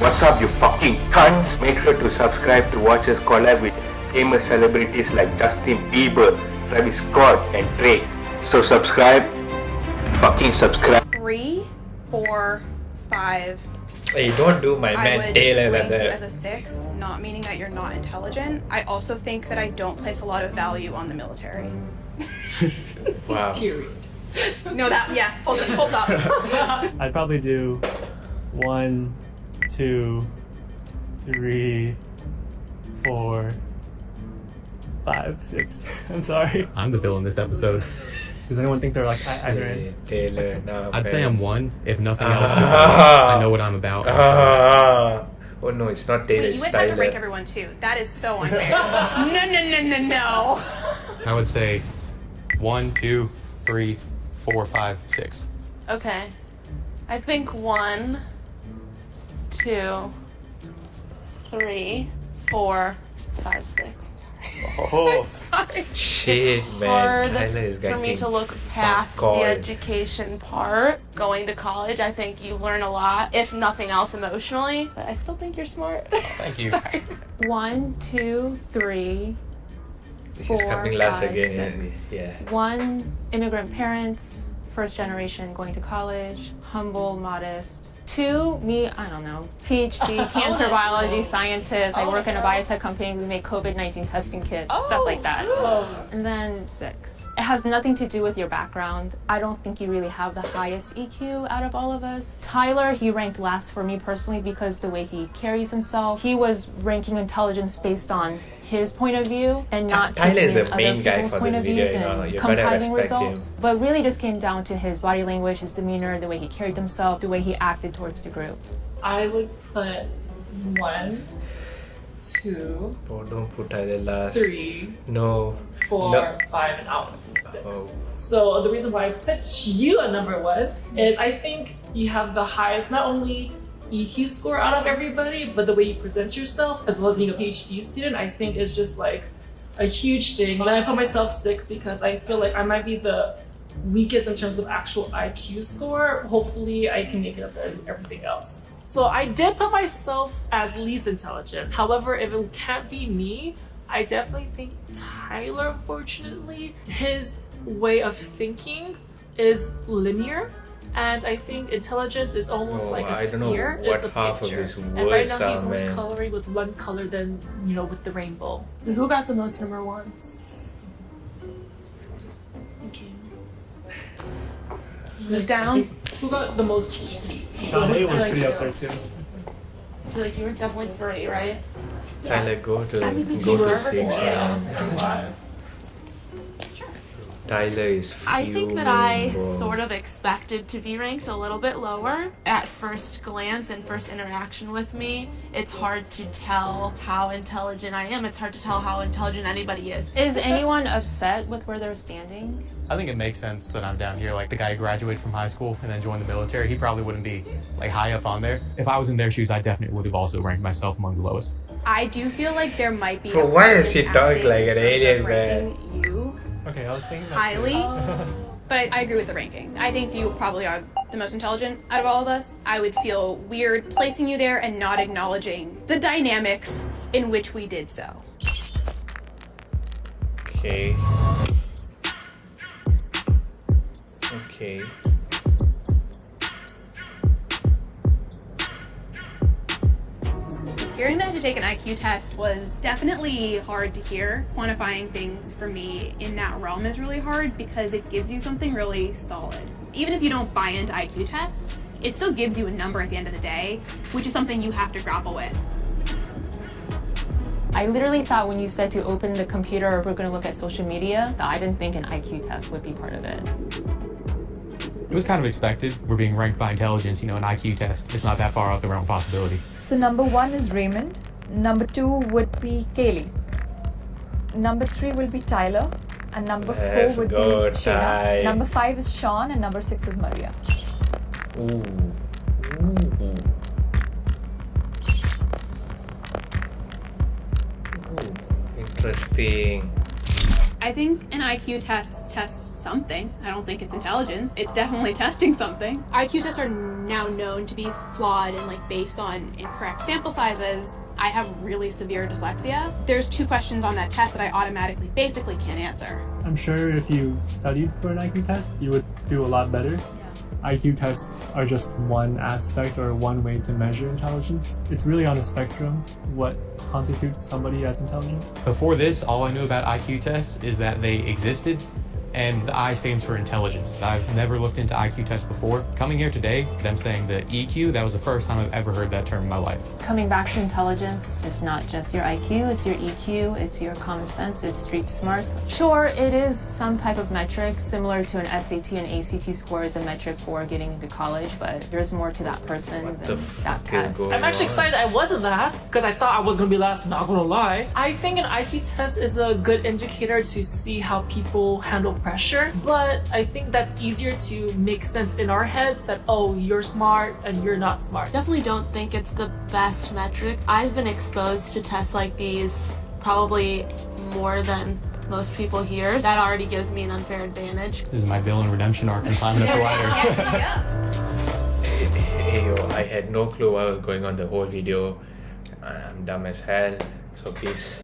What's up, you fucking cunts? Make sure to subscribe to watch us collab with famous celebrities like Justin Bieber, Travis Scott, and Drake. So subscribe. Fucking subscribe. 3, 4, 5. Hey, don't do my I man would Taylor like rank you that. as a 6, not meaning that you're not intelligent. I also think that I don't place a lot of value on the military. Wow. Period. No, that, yeah, full stop. I'd probably do 1, 2, 3, 4, 5, 6. I'm sorry. I'm the villain this episode. Does anyone think they're like either in? Taylor, no. I'd say I'm 1, if nothing else, because Ah. I know what I'm about. Oh no, it's not Taylor, Wait, it's you guys have to rank Tyler. everyone too. That is so unfair. No. I would say 1, 2, 3, 4, 5, 6. Okay. I think 1, 2, 3, 4, 5, 6. Oh, Sorry. shit, man. Hard Tyler is for me getting to look past fuck all. the education part. Going to college, I think you learn a lot, if nothing else, emotionally. But I still think you're smart. Thank you. Sorry. 1, 2, 3, He's 4, coming last 5, again. 6. Yeah. 1, immigrant parents, first generation going to college, humble, modest. 2, me, I don't know, PhD, cancer biology scientist. I work in a biotech company. We make COVID-19 testing kits, stuff like that. And then 6. It has nothing to do with your background. I don't think you really have the highest EQ out of all of us. Tyler, he ranked last for me personally because the way he carries himself. He was ranking intelligence based on his point of view and not Tyler taking is in the other main guy people's for point this of video, views you know. and You gotta compiling respect him. results. But really just came down to his body language, his demeanor, the way he carried himself, the way he acted towards the group. I would put 1, 2, Oh, don't put Tyler last. 3, No. 4, No. 5, and out 6. Oh. So the reason why I put you at number 1 is I think you have the highest not only EQ score out of everybody, but the way you present yourself, as well as being a PhD student, I think is just like a huge thing. And I put myself 6 because I feel like I might be the weakest in terms of actual IQ score. Hopefully I can make it up as everything else. So I did put myself as least intelligent. However, if it can't be me, I definitely think Tyler, unfortunately, his way of thinking is linear. And I think intelligence is almost Oh, like a I don't know sphere. what It's a half of picture. this And right now words he's are, only man. coloring with one color than, with the rainbow. So who got the most number 1s? Thank you. Move down. Who got the most? Sean Lee was like pretty up you. there too. I feel like you were definitely 3, right? Tyler, go to you were 6 round. 5. Tyler is I think that I fuming, bro. sort of expected to be ranked a little bit lower. At first glance and first interaction with me, it's hard to tell how intelligent I am. It's hard to tell how intelligent anybody is. Is anyone upset with where they're standing? I think it makes sense that I'm down here. Like the guy who graduated from high school and then joined the military, he probably wouldn't be like high up on there. If I was in their shoes, I definitely would have also ranked myself among the lowest. I do feel like there might be Bro, a why bias is he talking acting like an in terms of alien, man? ranking you Okay, I was thinking that highly. too. But I agree with the ranking. I think you probably are the most intelligent out of all of us. I would feel weird placing you there and not acknowledging the dynamics in which we did so. Okay. Okay. Hearing that I had to take an IQ test was definitely hard to hear. Quantifying things for me in that realm is really hard because it gives you something really solid. Even if you don't buy into IQ tests, it still gives you a number at the end of the day, which is something you have to grapple with. I literally thought when you said to open the computer or we're going to look at social media, that I didn't think an IQ test would be part of it. It was kind of expected. We're being ranked by intelligence, an IQ test. It's not that far out the realm of possibility. So number 1 is Raymond. Number 2 would be Kaylee. Number 3 will be Tyler. And number 4 Let's would be go, Shayna. Ty. Number 5 is Sean and number 6 is Maria. Ooh. Ooh. Ooh. Interesting. I think an IQ test tests something. I don't think it's intelligence. It's definitely testing something. IQ tests are now known to be flawed and like based on incorrect sample sizes. I have really severe dyslexia. There's 2 questions on that test that I automatically basically can't answer. I'm sure if you studied for an IQ test, you would do a lot better. IQ tests are just one aspect or one way to measure intelligence. It's really on a spectrum what constitutes somebody as intelligent. Before this, all I knew about IQ tests is that they existed, and the I stands for intelligence. I've never looked into IQ tests before. Coming here today, them saying the EQ, that was the first time I've ever heard that term in my life. Coming back to intelligence, it's not just your IQ, it's your EQ, it's your common sense, it's street smarts. Sure, it is some type of metric similar to an SAT and ACT score is a metric for getting into college, but there's more to that person than that test. I'm actually excited I wasn't last because I thought I was gonna be last, not gonna lie. I think an IQ test is a good indicator to see how people handle pressure, but I think that's easier to make sense in our heads that, oh, you're smart and you're not smart. Definitely don't think it's the best metric. I've been exposed to tests like these probably more than most people here. That already gives me an unfair advantage. This is my villain redemption arc from climbing up the ladder. Hey, yo, I had no clue what was going on the whole video. I'm dumb as hell, so peace.